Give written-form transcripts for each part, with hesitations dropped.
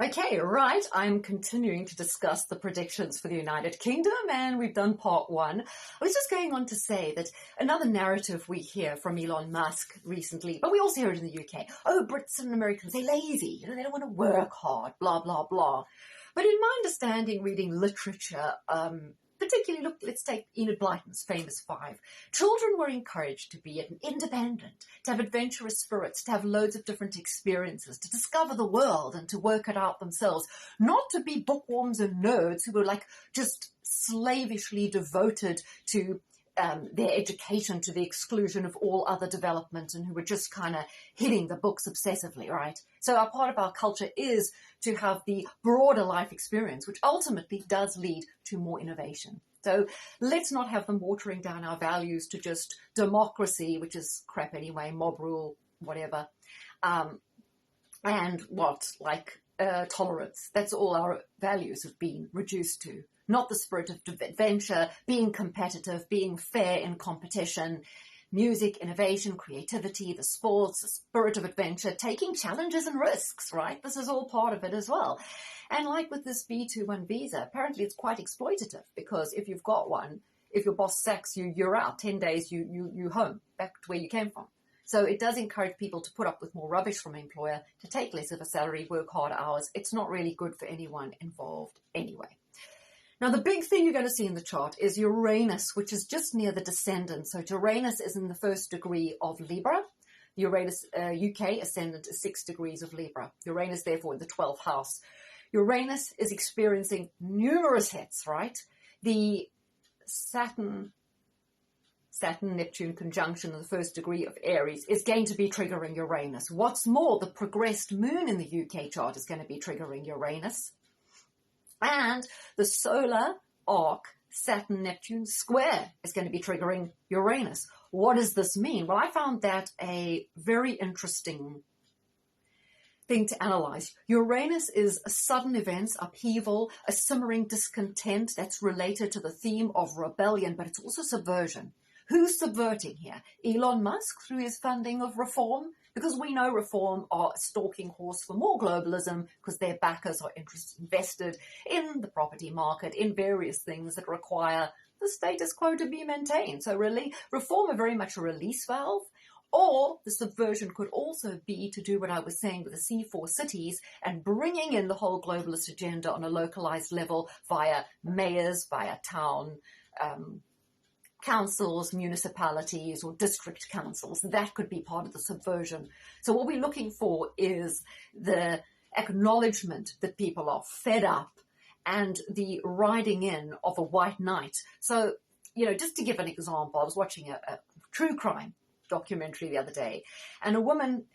Okay, right. I'm continuing to discuss the predictions for the United Kingdom, and we've done part one. I was just going on to say that another narrative we hear from Elon Musk recently, but we also hear it in the UK. Oh, Brits and Americans, they're lazy. They don't want to work hard, blah, blah, blah. But in my understanding, reading literature, particularly, look, let's take Enid Blyton's famous five. Children were encouraged to be independent, to have adventurous spirits, to have loads of different experiences, to discover the world and to work it out themselves, not to be bookworms and nerds who were like just slavishly devoted to their education to the exclusion of all other development and who were just kind of hitting the books obsessively, right? So a part of our culture is to have the broader life experience, which ultimately does lead to more innovation. So let's not have them watering down our values to just democracy, which is crap anyway, mob rule, whatever, and tolerance. That's all our values have been reduced to. Not the spirit of adventure, being competitive, being fair in competition, music, innovation, creativity, the sports, the spirit of adventure, taking challenges and risks, right? This is all part of it as well. And like with this B21 visa, apparently it's quite exploitative because if you've got one, if your boss sacks you, you're out. 10 days, you home, back to where you came from. So it does encourage people to put up with more rubbish from an employer, to take less of a salary, work hard hours. It's not really good for anyone involved anyway. Now, the big thing you're going to see in the chart is Uranus, which is just near the descendant. So Uranus is in the first degree of Libra. Uranus, UK ascendant is 6 degrees of Libra. Uranus, therefore, in the 12th house. Uranus is experiencing numerous hits, right? The Saturn-Neptune conjunction in the first degree of Aries is going to be triggering Uranus. What's more, the progressed moon in the UK chart is going to be triggering Uranus. And the solar arc Saturn-Neptune square is going to be triggering Uranus. What does this mean? Well, I found that a very interesting thing to analyze. Uranus is a sudden events, upheaval, a simmering discontent that's related to the theme of rebellion, but it's also subversion. Who's subverting here? Elon Musk through his funding of reform? Because we know reform are a stalking horse for more globalism because their backers are invested in the property market, in various things that require the status quo to be maintained. So really, reform are very much a release valve. Or the subversion could also be to do what I was saying with the C4 cities and bringing in the whole globalist agenda on a localized level via mayors, via town councils, municipalities, or district councils. That could be part of the subversion. So what we're looking for is the acknowledgement that people are fed up and the riding in of a white knight. So, just to give an example, I was watching a true crime documentary the other day, and a woman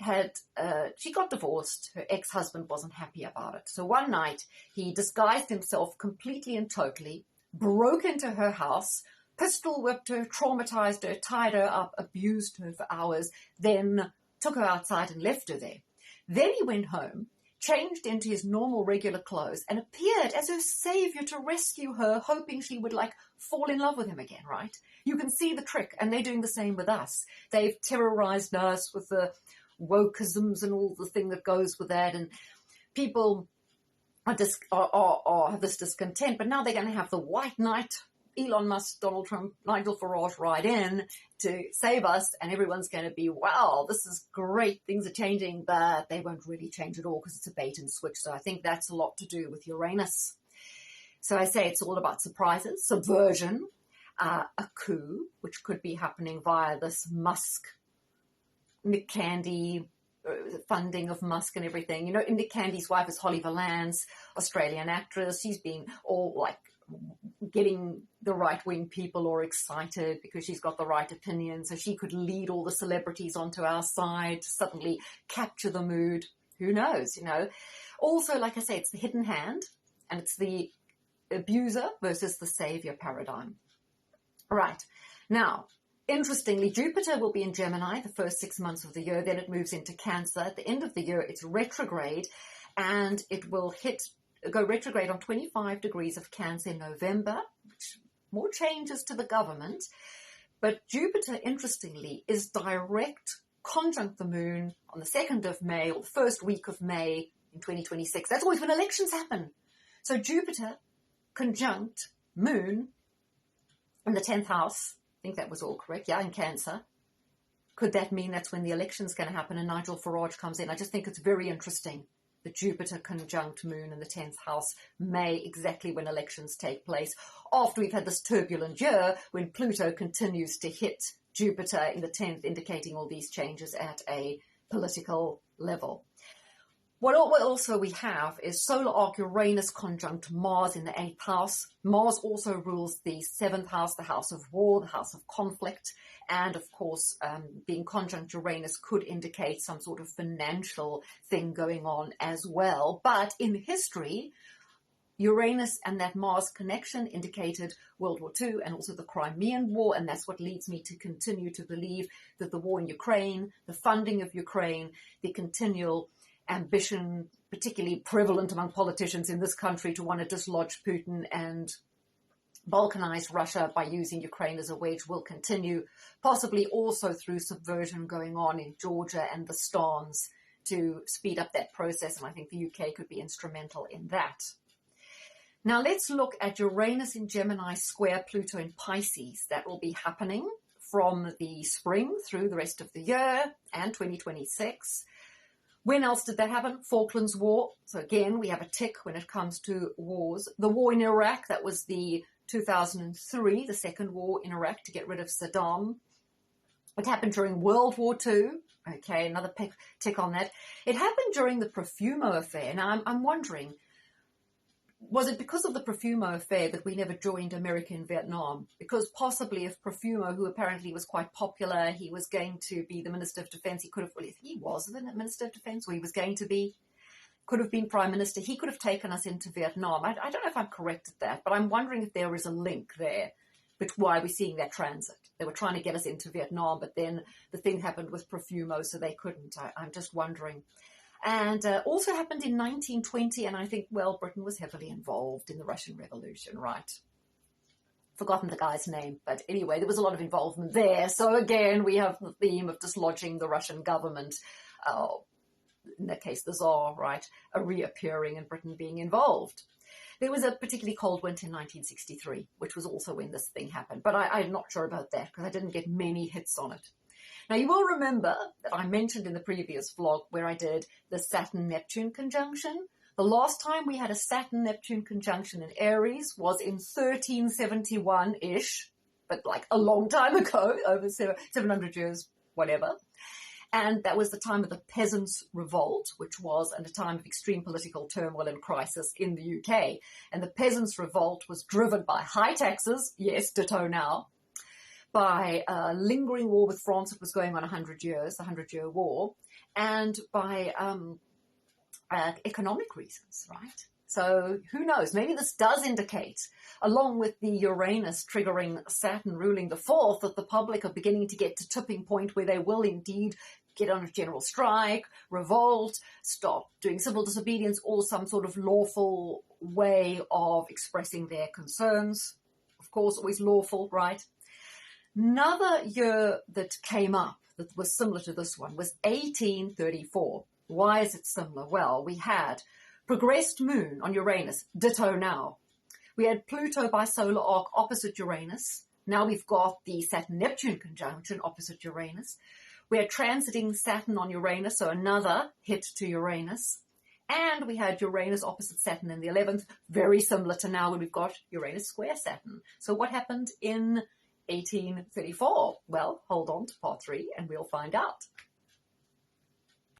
she got divorced. Her ex-husband wasn't happy about it. So one night he disguised himself completely and totally, broke into her house, pistol whipped her, traumatized her, tied her up, abused her for hours, then took her outside and left her there. Then he went home, changed into his normal regular clothes, and appeared as her savior to rescue her, hoping she would fall in love with him again, right? You can see the trick, and they're doing the same with us. They've terrorized us with the wokeisms and all the thing that goes with that, and people have this discontent, but now they're going to have the white knight, Elon Musk, Donald Trump, Nigel Farage ride in to save us, and everyone's going to be, wow, this is great, things are changing, but they won't really change at all because it's a bait and switch. So I think that's a lot to do with Uranus. So I say it's all about surprises, subversion, a coup, which could be happening via this Musk, Nick Candy, funding of Musk and everything. Nick Candy's wife is Holly Valance, Australian actress. She's been all getting the right-wing people all excited because she's got the right opinion, so she could lead all the celebrities onto our side to suddenly capture the mood. Who knows, Also, like I say, it's the hidden hand, and it's the abuser versus the savior paradigm. Right. Now, interestingly, Jupiter will be in Gemini the first 6 months of the year, then it moves into Cancer. At the end of the year, it's retrograde, and it will go retrograde on 25 degrees of Cancer in November, which more changes to the government. But Jupiter, interestingly, is direct conjunct the moon on the 2nd of May or the first week of May in 2026. That's always when elections happen. So Jupiter conjunct Moon in the 10th house, I think that was all correct, yeah, in Cancer. Could that mean that's when the election's going to happen and Nigel Farage comes in? I just think it's very interesting that Jupiter conjunct Moon in the 10th house, May, exactly when elections take place, after we've had this turbulent year when Pluto continues to hit Jupiter in the 10th, indicating all these changes at a political level. What also we have is solar arc Uranus conjunct Mars in the 8th house. Mars also rules the 7th house, the house of war, the house of conflict. And of course, being conjunct Uranus could indicate some sort of financial thing going on as well. But in history, Uranus and that Mars connection indicated World War II and also the Crimean War. And that's what leads me to continue to believe that the war in Ukraine, the funding of Ukraine, the continual ambition, particularly prevalent among politicians in this country, to want to dislodge Putin and balkanize Russia by using Ukraine as a wedge will continue, possibly also through subversion going on in Georgia and the Stans to speed up that process. And I think the UK could be instrumental in that. Now let's look at Uranus in Gemini square Pluto in Pisces. That will be happening from the spring through the rest of the year and 2026. When else did that happen? Falklands War. So again, we have a tick when it comes to wars. The war in Iraq, that was the 2003, the second war in Iraq to get rid of Saddam. It happened during World War II. Okay, another tick on that. It happened during the Profumo affair. Now, I'm wondering, was it because of the Profumo affair that we never joined America in Vietnam? Because possibly if Profumo, who apparently was quite popular, he was going to be the Minister of Defense, he was the Minister of Defense, or he was going to be, could have been Prime Minister, he could have taken us into Vietnam. I don't know if I'm correct at that, but I'm wondering if there is a link there, but why we're seeing that transit. They were trying to get us into Vietnam, but then the thing happened with Profumo, so they couldn't. I'm just wondering. And also happened in 1920, and I think, well, Britain was heavily involved in the Russian Revolution, right? Forgotten the guy's name, but anyway, there was a lot of involvement there. So again, we have the theme of dislodging the Russian government, in that case, the Tsar, right, reappearing and Britain being involved. There was a particularly cold winter in 1963, which was also when this thing happened, but I'm not sure about that because I didn't get many hits on it. Now, you will remember that I mentioned in the previous vlog where I did the Saturn-Neptune conjunction. The last time we had a Saturn-Neptune conjunction in Aries was in 1371-ish, but like a long time ago, over 700 years, whatever. And that was the time of the Peasants' Revolt, which was at a time of extreme political turmoil and crisis in the UK. And the Peasants' Revolt was driven by high taxes, yes, ditto now, by a lingering war with France that was going on 100 years, the 100-Year War, and by economic reasons, right? So who knows? Maybe this does indicate, along with the Uranus triggering Saturn ruling the 4th, that the public are beginning to get to tipping point where they will indeed get on a general strike, revolt, stop doing civil disobedience, or some sort of lawful way of expressing their concerns. Of course, always lawful, right? Another year that came up that was similar to this one was 1834. Why is it similar? Well, we had progressed moon on Uranus, ditto now. We had Pluto by solar arc opposite Uranus. Now we've got the Saturn-Neptune conjunction opposite Uranus. We had transiting Saturn on Uranus, so another hit to Uranus. And we had Uranus opposite Saturn in the 11th, very similar to now when we've got Uranus square Saturn. So what happened in 1834? Well, hold on to part 3 and we'll find out.